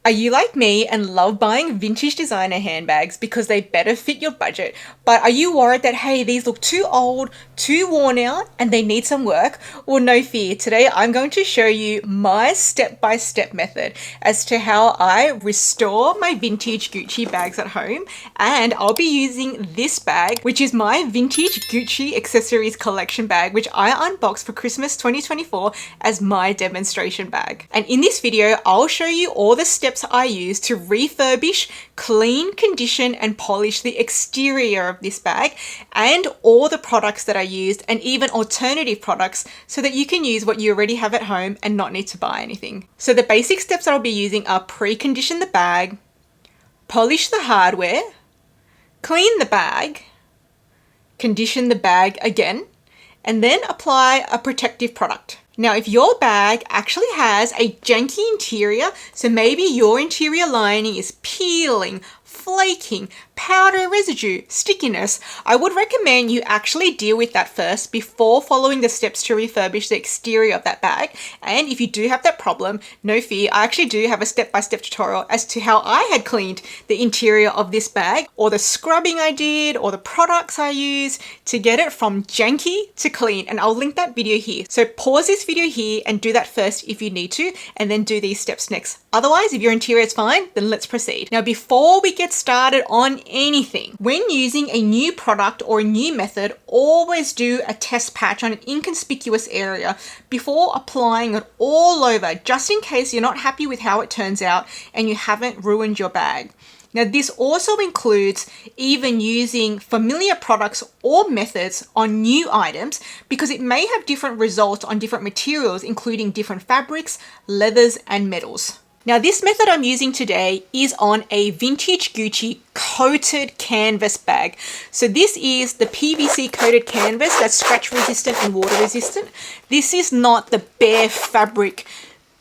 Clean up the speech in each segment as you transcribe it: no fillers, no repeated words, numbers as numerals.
Are you like me and love buying vintage designer handbags because they better fit your budget, but are you worried that, hey, these look too old, too worn out, and they need some work? Well, no fear. Today I'm going to show you my step-by-step method as to how I restore my vintage Gucci bags at home, and I'll be using this bag, which is my vintage Gucci accessories collection bag, which I unboxed for Christmas 2024 as my demonstration bag. And in this video, I'll show you all the steps I use to refurbish, clean, condition, and polish the exterior of this bag, and all the products that I used, and even alternative products, so that you can use what you already have at home and not need to buy anything. So the basic steps that I'll be using are pre-condition the bag, polish the hardware, clean the bag, condition the bag again, and then apply a protective product. Now, if your bag actually has a janky interior, so maybe your interior lining is peeling, flaking, powder residue, stickiness, I would recommend you actually deal with that first before following the steps to refurbish the exterior of that bag. And if you do have that problem, no fear, I actually do have a step-by-step tutorial as to how I had cleaned the interior of this bag, or the scrubbing I did, or the products I used to get it from janky to clean, and I'll link that video here. So pause this video here and do that first if you need to, and then do these steps next. Otherwise, if your interior is fine, then let's proceed. Now, before we get started on anything, when using a new product or a new method, always do a test patch on an inconspicuous area before applying it all over, just in case you're not happy with how it turns out and you haven't ruined your bag. Now, this also includes even using familiar products or methods on new items, because it may have different results on different materials, including different fabrics, leathers, and metals. Now, this method I'm using today is on a vintage Gucci coated canvas bag. So this is the PVC coated canvas that's scratch resistant and water resistant. This is not the bare fabric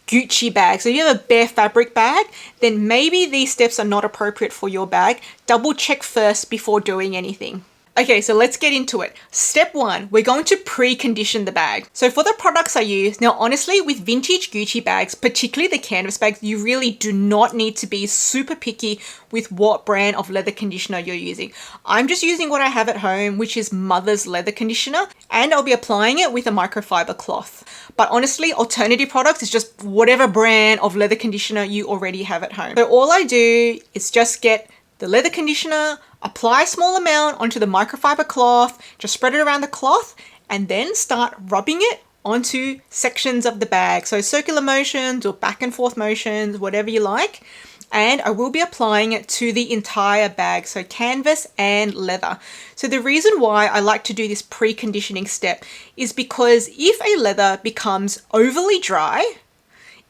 Gucci bag. So if you have a bare fabric bag, then maybe these steps are not appropriate for your bag. Double check first before doing anything. Okay, so let's get into it. Step one, we're going to pre-condition the bag. So for the products I use, now honestly, with vintage Gucci bags, particularly the canvas bags, you really do not need to be super picky with what brand of leather conditioner you're using. I'm just using what I have at home, which is Mother's leather conditioner, and I'll be applying it with a microfiber cloth. But honestly, alternative products is just whatever brand of leather conditioner you already have at home. So all I do is just get the leather conditioner, apply a small amount onto the microfiber cloth, just spread it around the cloth, and then start rubbing it onto sections of the bag. So circular motions or back and forth motions, whatever you like. And I will be applying it to the entire bag, so canvas and leather. So the reason why I like to do this pre-conditioning step is because if a leather becomes overly dry,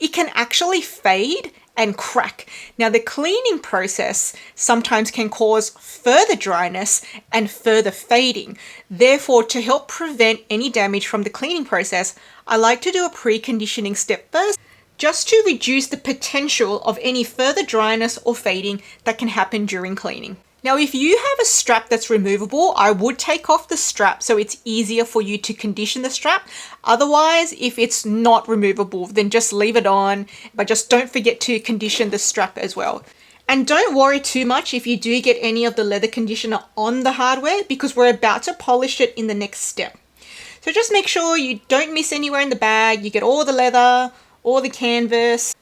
it can actually fade and crack. Now, the cleaning process sometimes can cause further dryness and further fading. Therefore, to help prevent any damage from the cleaning process, I like to do a pre-conditioning step first, just to reduce the potential of any further dryness or fading that can happen during cleaning. Now, if you have a strap that's removable, I would take off the strap so it's easier for you to condition the strap. Otherwise, if it's not removable, then just leave it on, but just don't forget to condition the strap as well. And don't worry too much if you do get any of the leather conditioner on the hardware, because we're about to polish it in the next step. So just make sure you don't miss anywhere in the bag, you get all the leather, all the canvas.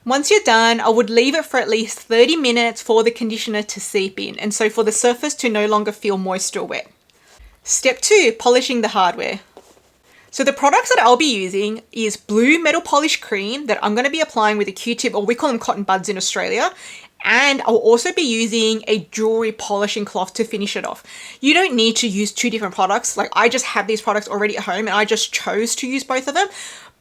Once you're done, I would leave it for at least 30 minutes for the conditioner to seep in, and so for the surface to no longer feel moist or wet. Step two, polishing the hardware. So the products that I'll be using is blue metal polish cream that I'm going to be applying with a Q-tip, or we call them cotton buds in Australia. And I'll also be using a jewelry polishing cloth to finish it off. You don't need to use two different products. Like, I just have these products already at home and I just chose to use both of them.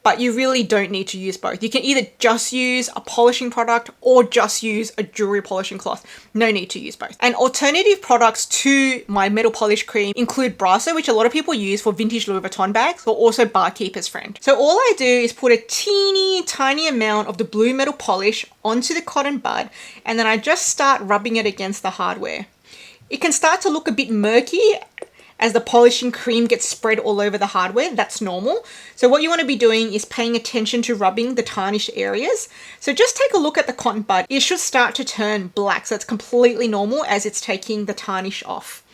But you really don't need to use both. You can either just use a polishing product or just use a jewelry polishing cloth. No need to use both. And alternative products to my metal polish cream include Brasso, which a lot of people use for vintage Louis Vuitton bags, or also Barkeeper's Friend. So all I do is put a teeny tiny amount of the blue metal polish onto the cotton bud, and then I just start rubbing it against the hardware. It can start to look a bit murky, as the polishing cream gets spread all over the hardware. That's normal. So what you want to be doing is paying attention to rubbing the tarnished areas. So just take a look at the cotton bud. It should start to turn black. So it's completely normal as it's taking the tarnish off.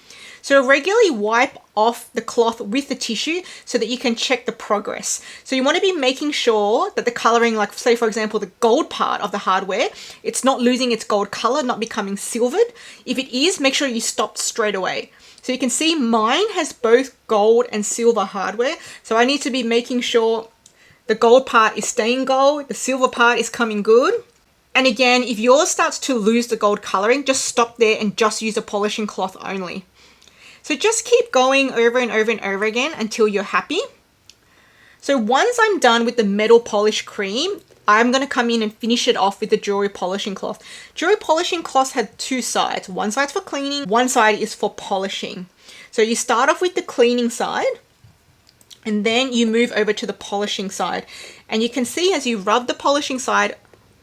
So regularly wipe off the cloth with the tissue so that you can check the progress. So you want to be making sure that the coloring, like say for example, the gold part of the hardware, it's not losing its gold color, not becoming silvered. If it is, make sure you stop straight away. So you can see mine has both gold and silver hardware. So I need to be making sure the gold part is staying gold, the silver part is coming good. And again, if yours starts to lose the gold coloring, just stop there and just use a polishing cloth only. So just keep going over and over and over again until you're happy. So once I'm done with the metal polish cream, I'm going to come in and finish it off with the jewelry polishing cloth. Jewelry polishing cloths have two sides. One side's for cleaning, one side is for polishing. So you start off with the cleaning side and then you move over to the polishing side. And you can see as you rub the polishing side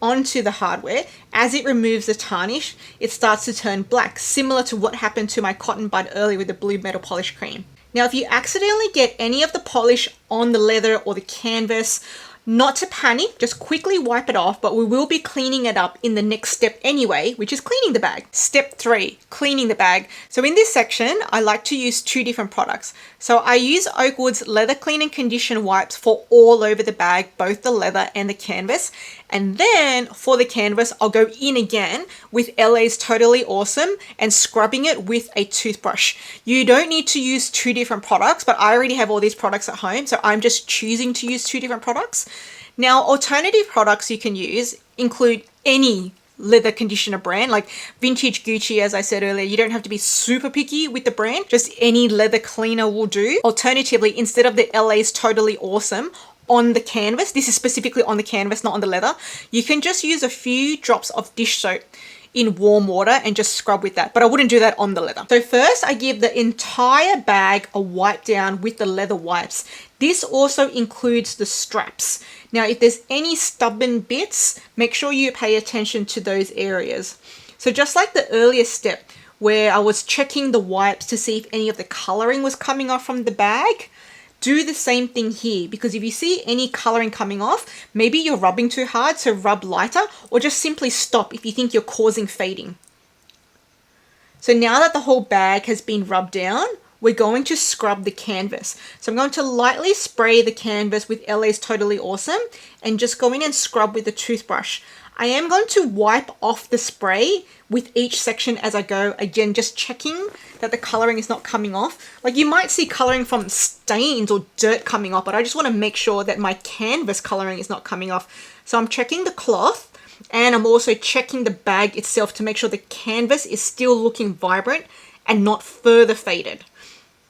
onto the hardware, as it removes the tarnish, it starts to turn black, similar to what happened to my cotton bud earlier with the blue metal polish cream. Now, if you accidentally get any of the polish on the leather or the canvas, not to panic, just quickly wipe it off, but we will be cleaning it up in the next step anyway, which is cleaning the bag. Step 3, cleaning the bag. So in this section, I like to use 2 different products. So I use Oakwood's Leather Clean and Condition wipes for all over the bag, both the leather and the canvas. And then for the canvas, I'll go in again with LA's Totally Awesome and scrubbing it with a toothbrush. You don't need to use 2 different products, but I already have all these products at home, so I'm just choosing to use 2 different products. Now, alternative products you can use include any leather conditioner brand, like Vintage Gucci, as I said earlier. You don't have to be super picky with the brand, just any leather cleaner will do. Alternatively, instead of the LA's Totally Awesome on the canvas, this is specifically on the canvas, not on the leather, you can just use a few drops of dish soap in warm water and just scrub with that, but I wouldn't do that on the leather. So first I give the entire bag a wipe down with the leather wipes. This also includes the straps. Now, if there's any stubborn bits, make sure you pay attention to those areas. So just like the earlier step where I was checking the wipes to see if any of the coloring was coming off from the bag, do the same thing here, because if you see any coloring coming off, maybe you're rubbing too hard, so rub lighter, or just simply stop if you think you're causing fading. So now that the whole bag has been rubbed down, we're going to scrub the canvas. So I'm going to lightly spray the canvas with LA's Totally Awesome and just go in and scrub with the toothbrush. I am going to wipe off the spray with each section as I go, again just checking that the coloring is not coming off. Like you might see coloring from stains or dirt coming off, but I just want to make sure that my canvas coloring is not coming off. So I'm checking the cloth and I'm also checking the bag itself to make sure the canvas is still looking vibrant and not further faded.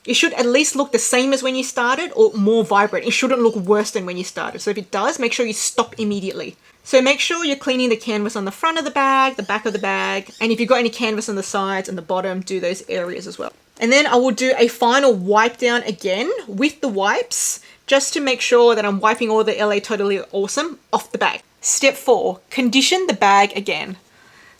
It should at least look the same as when you started or more vibrant. It shouldn't look worse than when you started. So if it does, make sure you stop immediately. So make sure you're cleaning the canvas on the front of the bag, the back of the bag, and if you've got any canvas on the sides and the bottom, do those areas as well. And then I will do a final wipe down again with the wipes, just to make sure that I'm wiping all the LA Totally Awesome off the bag. Step 4, condition the bag again.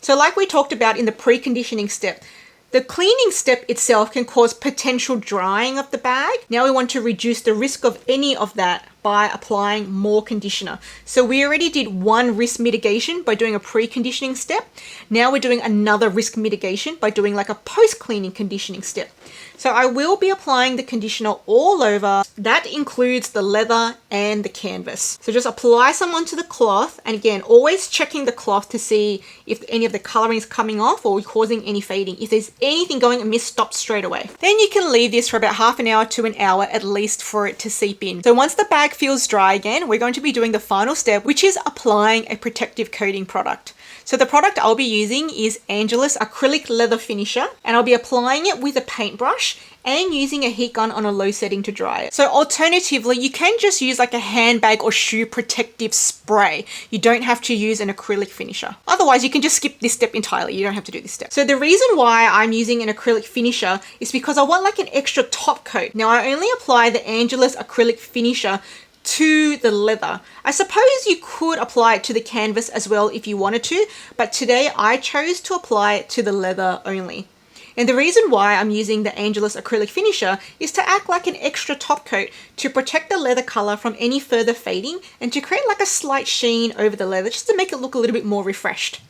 So like we talked about in the preconditioning step, the cleaning step itself can cause potential drying of the bag. Now we want to reduce the risk of any of that by applying more conditioner. So we already did one risk mitigation by doing a preconditioning step. Now we're doing another risk mitigation by doing like a post-cleaning conditioning step. So I will be applying the conditioner all over. That includes the leather and the canvas. So just apply some onto the cloth, and again, always checking the cloth to see if any of the coloring is coming off or causing any fading. If there's anything going amiss, stop straight away. Then you can leave this for about half an hour to an hour at least for it to seep in. So once the bag feels dry again, we're going to be doing the final step, which is applying a protective coating product. So the product I'll be using is Angelus Acrylic Leather Finisher, and I'll be applying it with a paintbrush and using a heat gun on a low setting to dry it. So alternatively, you can just use like a handbag or shoe protective spray. You don't have to use an acrylic finisher. Otherwise, you can just skip this step entirely. You don't have to do this step. So the reason why I'm using an acrylic finisher is because I want like an extra top coat. Now I only apply the Angelus Acrylic Finisher to the leather. I suppose you could apply it to the canvas as well if you wanted to, but today I chose to apply it to the leather only. And the reason why I'm using the Angelus acrylic finisher is to act like an extra top coat to protect the leather color from any further fading and to create like a slight sheen over the leather just to make it look a little bit more refreshed.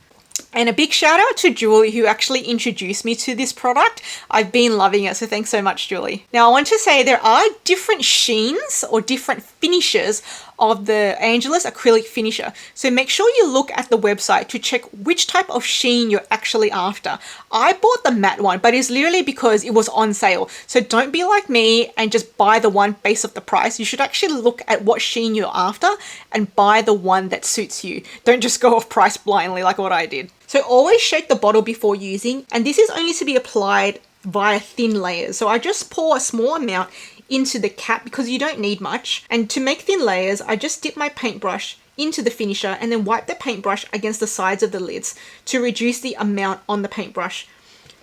And a big shout out to Julie, who actually introduced me to this product. I've been loving it, so thanks so much, Julie. Now I want to say there are different sheens or different finishes of the Angelus acrylic finisher. So make sure you look at the website to check which type of sheen you're actually after. I bought the matte one, but it's literally because it was on sale. So don't be like me and just buy the one based off the price. You should actually look at what sheen you're after and buy the one that suits you. Don't just go off price blindly like what I did. So always shake the bottle before using, and this is only to be applied via thin layers. So I just pour a small amount into the cap because you don't need much. And to make thin layers, I just dip my paintbrush into the finisher and then wipe the paintbrush against the sides of the lids to reduce the amount on the paintbrush.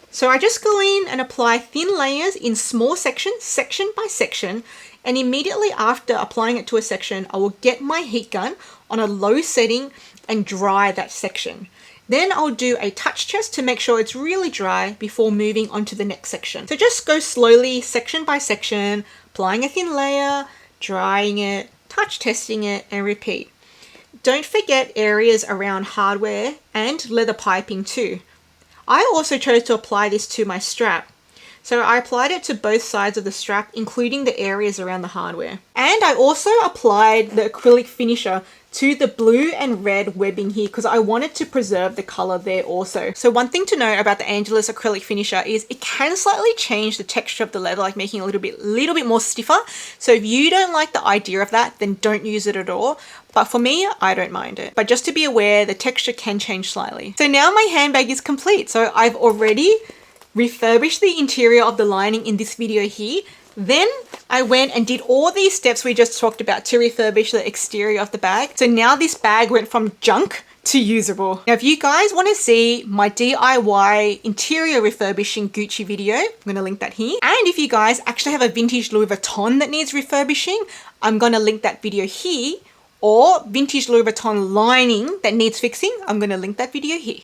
So I just go in and apply thin layers in small sections, section by section, and immediately after applying it to a section, I will get my heat gun on a low setting and dry that section. Then I'll do a touch test to make sure it's really dry before moving on to the next section. So just go slowly, section by section, applying a thin layer, drying it, touch testing it, and repeat. Don't forget areas around hardware and leather piping too. I also chose to apply this to my strap. So I applied it to both sides of the strap, including the areas around the hardware. And I also applied the acrylic finisher to the blue and red webbing here because I wanted to preserve the color there also. So one thing to note about the Angelus acrylic finisher is it can slightly change the texture of the leather, like making it a little bit more stiffer. So if you don't like the idea of that, then don't use it at all. But for me, I don't mind it. But just to be aware, the texture can change slightly. So now my handbag is complete. So I've already refurbished the interior of the lining in this video here. Then I went and did all these steps we just talked about to refurbish the exterior of the bag. So now this bag went from junk to usable. Now if you guys want to see my DIY interior refurbishing Gucci video, I'm going to link that here. And if you guys actually have a vintage Louis Vuitton that needs refurbishing, I'm going to link that video here. Or vintage Louis Vuitton lining that needs fixing, I'm going to link that video here.